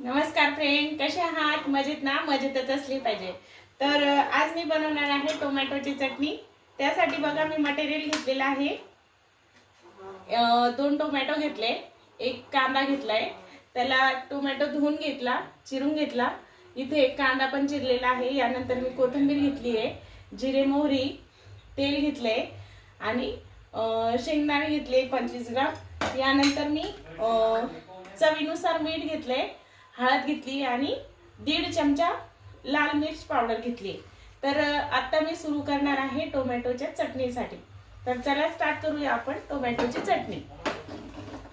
नमस्कार फ्रेंड, कसे आहात? मजेत ना? मजेतच असली पाहिजे. तर आज मी बनवणार आहे टोमॅटोची चटणी. त्यासाठी बघा मी मटेरियल घेतलेलं आहे. 2 टोमॅटो घेतले, एक कांदा घेतलाय. त्याला टोमॅटो धुवून घेतला, चिरून घेतला. इथे एक कांदा पण चिरलेला आहे. यानंतर मी कोथिंबीर घेतली आहे, जिरे मोहरी, तेल घेतले आणि शेंगदाणे घेतले 25 ग्राम. यानंतर मी चवीनुसार मीठ घेतले, हळद घेतली आणि 1.5 चमचा लाल मिर्च पावडर घेतली. तर आता मी सुरू करणार आहे टोमॅटोच्या चटणीसाठी. तर चला स्टार्ट करूया आपण टोमॅटोची चटणी.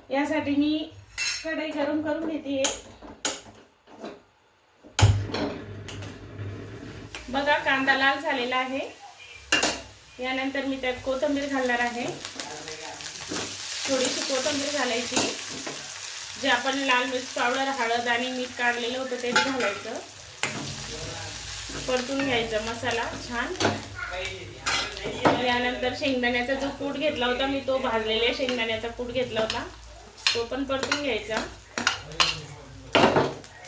यासाठी मी कढई गरम करून घेते. बघा कांदा लाल झालेला आहे. यानंतर मी त्यात कोथिंबीर घालणार आहे. थोडीशी कोथिंबीर घालायची. जे आपण लाल मिर्च पावडर, हळद आणि मीठ काढलेलं होतं ते घालायचं. परतून घ्यायचा मसाला छान. यानंतर शेंगदाण्याचा जो कूट घेतला होता मी, तो भाजलेला शेंगदाण्याचा कूट घेतला होता, तो पण परतून घ्यायचा.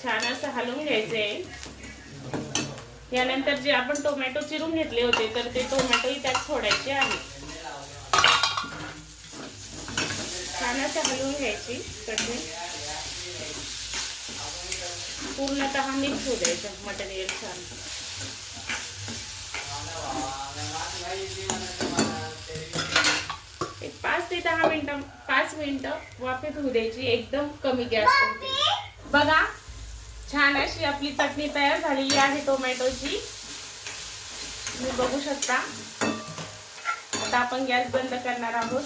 छान असं हलवून घ्यायचंय. यानंतर जे आपण टोमॅटो चिरून घेतले होते तर ते टोमॅटोही त्यात सोडायचे आहे. छान असं हलवून घ्यायची चटणी. पूर्णतः मिक्स हो द्यायचं मटेरियल छान. एक 5 ते 10 मिनिटं 5 मिनिटं वाफेत होऊ द्यायची, एकदम कमी गॅसवरती. बघा छान अशी आपली चटणी तयार झालेली आहे टोमॅटोची, तुम्ही बघू शकता. आता आपण गॅस बंद करणार आहोत.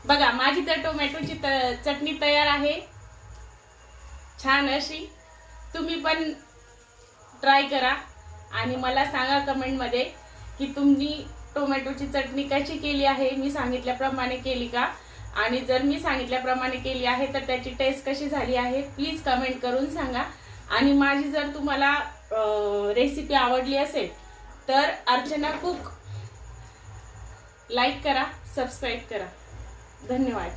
बघा माझी तर टोमॅटोची चटणी तयार आहे छान अशी. तुम्ही पण ट्राय करा आणि मला सांगा कमेंट मध्ये की तुम्ही टोमॅटोची चटणी कशी केली आहे. मी सांगितल्याप्रमाणे केली का? आणि जर मी सांगितल्याप्रमाणे केली आहे तर त्याची टेस्ट कशी झाली आहे प्लीज कमेंट करून सांगा. आणि माझी जर तुम्हाला रेसिपी आवडली असेल तर अर्चना कुक लाईक करा, सबस्क्राईब करा. धन्यवाद.